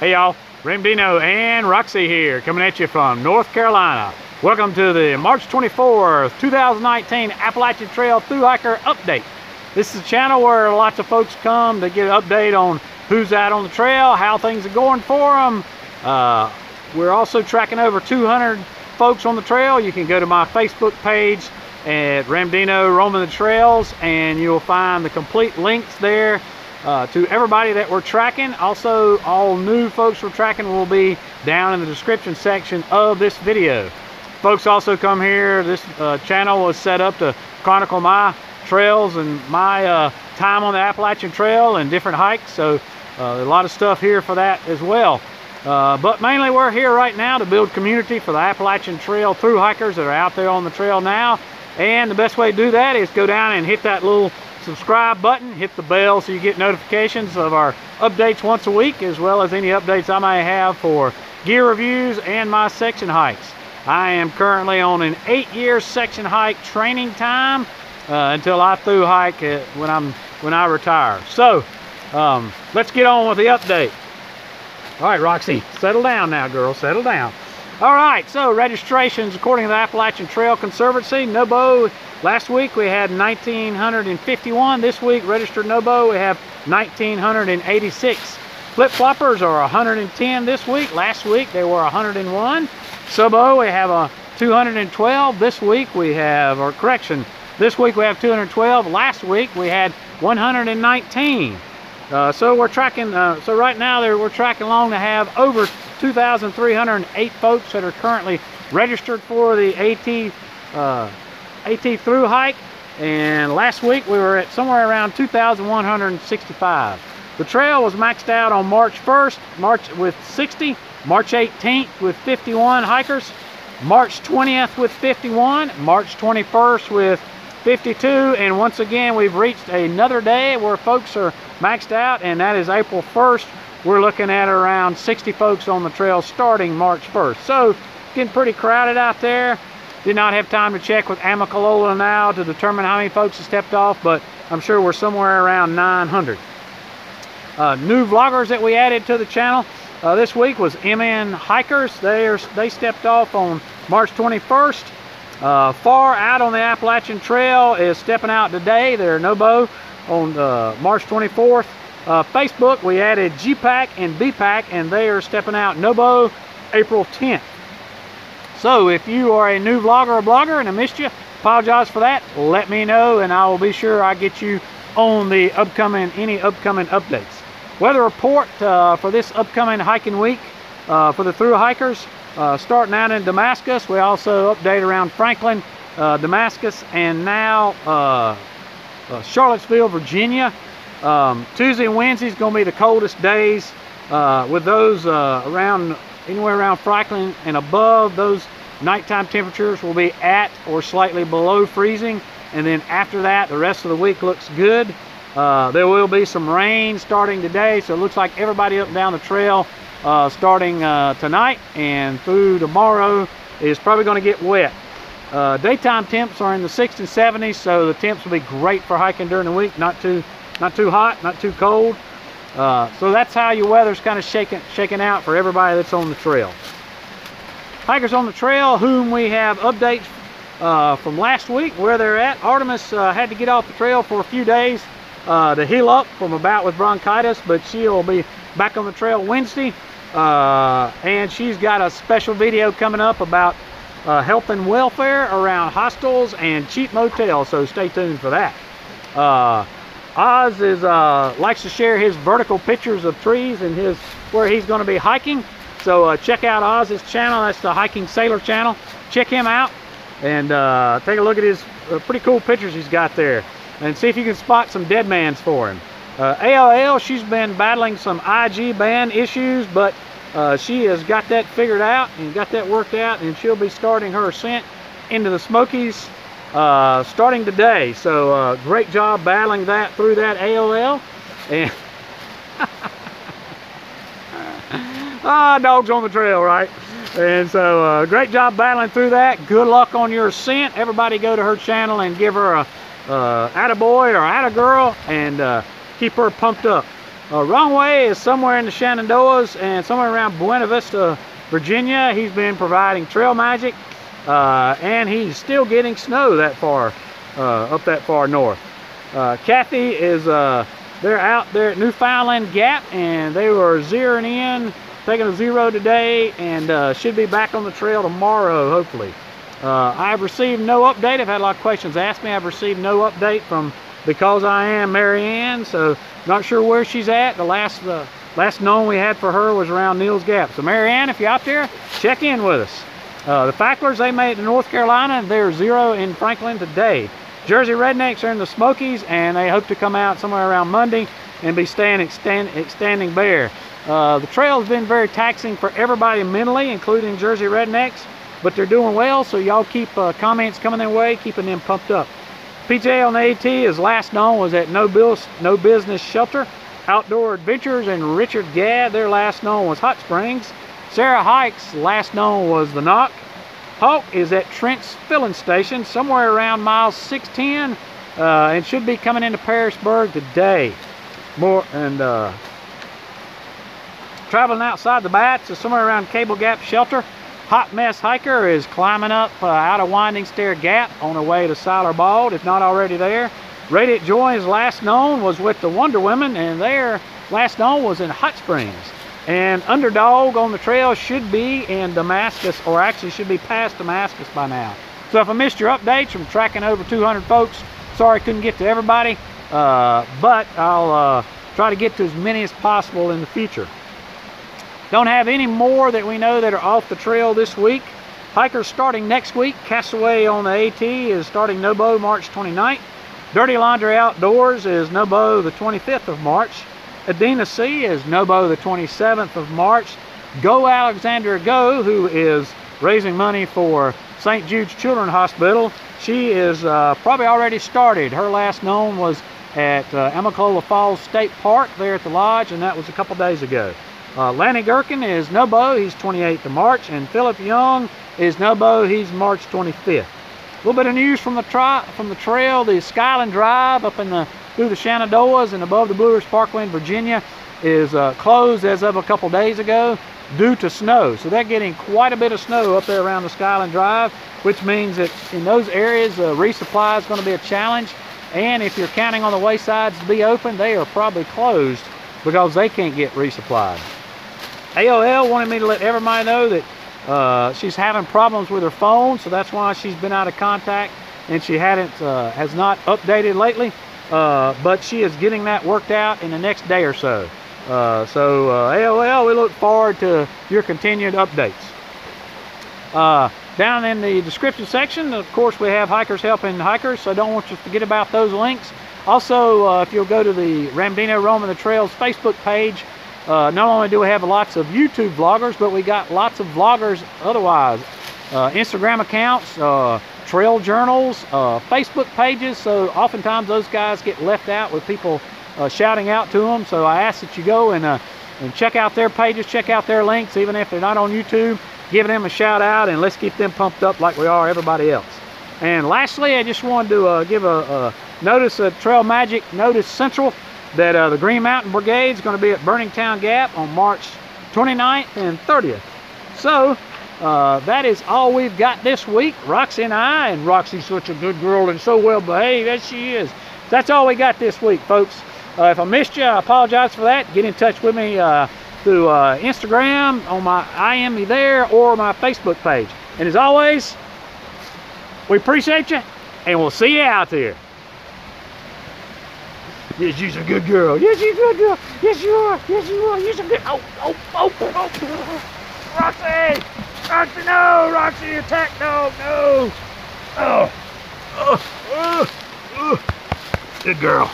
Hey y'all, Ramdino and Roxy here, coming at you from North Carolina. Welcome to the March 24th, 2019 Appalachian Trail Thru Hiker Update. This is a channel where lots of folks come to get an update on who's out on the trail, how things are going for them. We're also tracking over 200 folks on the trail. You can go to my Facebook page at Ramdino Roaming the Trails, and you'll find the complete links there to everybody that we're tracking. Also, all new folks we're tracking will be down in the description section of this video. Folks also come here. This channel was set up to chronicle my trails and my time on the Appalachian Trail and different hikes, so a lot of stuff here for that as well. But mainly we're here right now to build community for the Appalachian Trail thru hikers that are out there on the trail now. And the best way to do that is go down and hit that little subscribe button, hit the bell so you get notifications of our updates once a week, as well as any updates I may have for gear reviews and my section hikes. I am currently on an 8-year section hike training time until I thru hike when I retire. So let's get on with the update. All right, Roxy, settle down now, girl, settle down. All right, so registrations according to the Appalachian Trail Conservancy, NOBO, last week we had 1,951. This week, registered NOBO, we have 1,986. Flip-floppers are 110 this week. Last week, they were 101. Sub-O, we have 212. This week, we have, or correction, this week we have 212. Last week, we had 119. So we're tracking, so right now we're tracking along to have over 2,308 folks that are currently registered for the AT thru hike, and last week we were at somewhere around 2,165. The trail was maxed out on March 1st, with 60, March 18th with 51 hikers, March 20th with 51, March 21st with 52, and once again we've reached another day where folks are maxed out, and that is April 1st. We're looking at around 60 folks on the trail starting March 1st. So getting pretty crowded out there. Did not have time to check with Amicalola now to determine how many folks have stepped off, but I'm sure we're somewhere around 900. New vloggers that we added to the channel this week was MN Hikers. They stepped off on March 21st. Far Out on the Appalachian Trail is stepping out today. They're NOBO on March 24th. Facebook, we added G-Pack and B-Pack, and they are stepping out NOBO April 10th. So if you are a new vlogger or blogger and I missed you, apologize for that. Let me know, and I will be sure I get you on the any upcoming updates. Weather report for this upcoming hiking week for the thru hikers. Starting out in Damascus, we also update around Franklin, Damascus, and now Charlottesville, Virginia. Tuesday and Wednesday is going to be the coldest days, with those anywhere around Franklin and above. Those nighttime temperatures will be at or slightly below freezing, and then after that the rest of the week looks good. There will be some rain starting today, so it looks like everybody up and down the trail starting tonight and through tomorrow is probably going to get wet. Daytime temps are in the 60s and 70s, so the temps will be great for hiking during the week. Not too hot, not too cold. So that's how your weather's kind of shaking out for everybody that's on the trail. Hikers on the trail whom we have updates from last week, where they're at. Artemis had to get off the trail for a few days to heal up from a bout with bronchitis, but she'll be back on the trail Wednesday. And she's got a special video coming up about health and welfare around hostels and cheap motels, so stay tuned for that. Oz likes to share his vertical pictures of trees and where he's going to be hiking. So check out Oz's channel. That's the Hiking Sailor channel. Check him out and take a look at his pretty cool pictures he's got there, and see if you can spot some dead mans for him. ALL, she's been battling some IG band issues, but she has got that figured out and got that worked out, and she'll be starting her ascent into the Smokies starting today. So great job battling through that ALL. And dogs on the trail, right? And so great job battling through that. Good luck on your ascent. Everybody go to her channel and give her a attaboy or attagirl, and keep her pumped up. Wrong Way is somewhere in the Shenandoahs and somewhere around Buena Vista, Virginia. He's been providing trail magic, and he's still getting snow that far, up that far north. Kathy is, they're out there at Newfoundland Gap, and they were zeroing in, taking a zero today, and should be back on the trail tomorrow, hopefully. I've received no update. I've had a lot of questions asked me. I've received no update from Because I Am Mary Ann, so not sure where she's at. The last known we had for her was around Neal's Gap. So Mary Ann, if you're out there, check in with us. The Facklers, they made it to North Carolina, and they're zero in Franklin today. Jersey Rednecks are in the Smokies, and they hope to come out somewhere around Monday and be staying at Standing Bear. The trail has been very taxing for everybody mentally, including Jersey Rednecks, but they're doing well, so y'all keep comments coming their way, keeping them pumped up. PJ on the AT, his last known was at No Business Shelter. Outdoor Adventures and Richard Gadd, their last known was Hot Springs. Sarah Hike's last known was The Knock. Hawk is at Trent's Filling Station, somewhere around miles 610, and should be coming into Parisburg today. Traveling outside the Bats is somewhere around Cable Gap Shelter. Hot Mess Hiker is climbing up out of Winding Stair Gap on her way to Siler Bald, if not already there. Radiant Joy's last known was with the Wonder Women, and their last known was in Hot Springs. And Underdog on the trail should be in Damascus, or actually should be past Damascus by now. So if I missed your updates from tracking over 200 folks, sorry I couldn't get to everybody, but I'll try to get to as many as possible in the future. Don't have any more that we know that are off the trail this week. Hikers starting next week. Castaway on the AT is starting Nobo March 29th. Dirty Laundry Outdoors is Nobo the 25th of March. Adena C is Nobo the 27th of March. Go Alexandria Go, who is raising money for St. Jude's Children's Hospital, she is probably already started. Her last known was at Amicalola Falls State Park there at the lodge, and that was a couple days ago. Lanny Gherkin is Nobo, he's 28th of March, and Philip Young is Nobo, he's March 25th. A little bit of news from the trail. The Skyland Drive up in through the Shenandoahs and above the Blue Ridge Parkway in Virginia is closed as of a couple days ago due to snow. So they're getting quite a bit of snow up there around the Skyland Drive, which means that in those areas resupply is going to be a challenge. And if you're counting on the waysides to be open, they are probably closed because they can't get resupplied. AOL wanted me to let everybody know that she's having problems with her phone, so that's why she's been out of contact, and she has not updated lately, but she is getting that worked out in the next day or so. AOL, we look forward to your continued updates. Down in the description section, of course, we have Hikers Helping Hikers, so don't want you to forget about those links. Also, if you'll go to the Ramdino Roaming the Trails Facebook page, not only do we have lots of YouTube vloggers, but we got lots of vloggers otherwise. Instagram accounts, trail journals, Facebook pages, so oftentimes those guys get left out with people shouting out to them. So I ask that you go and check out their pages, check out their links, even if they're not on YouTube. Give them a shout out, and let's keep them pumped up like we are everybody else. And lastly, I just wanted to give a notice of Trail Magic Notice Central that the Green Mountain Brigade is going to be at Burning Town Gap on March 29th and 30th. So that is all we've got this week. Roxy and I, and Roxy's such a good girl and so well behaved as she is. That's all we got this week, folks. If I missed you, I apologize for that. Get in touch with me through Instagram, on my I Am Me There, or my Facebook page. And as always, we appreciate you, and we'll see you out there. Yes, you're a good girl. Yes, you're a good girl. Yes, you are. Yes, you are. You're a good. Oh. Roxy! Roxy, no! Roxy, attack dog, no! Oh. Good girl.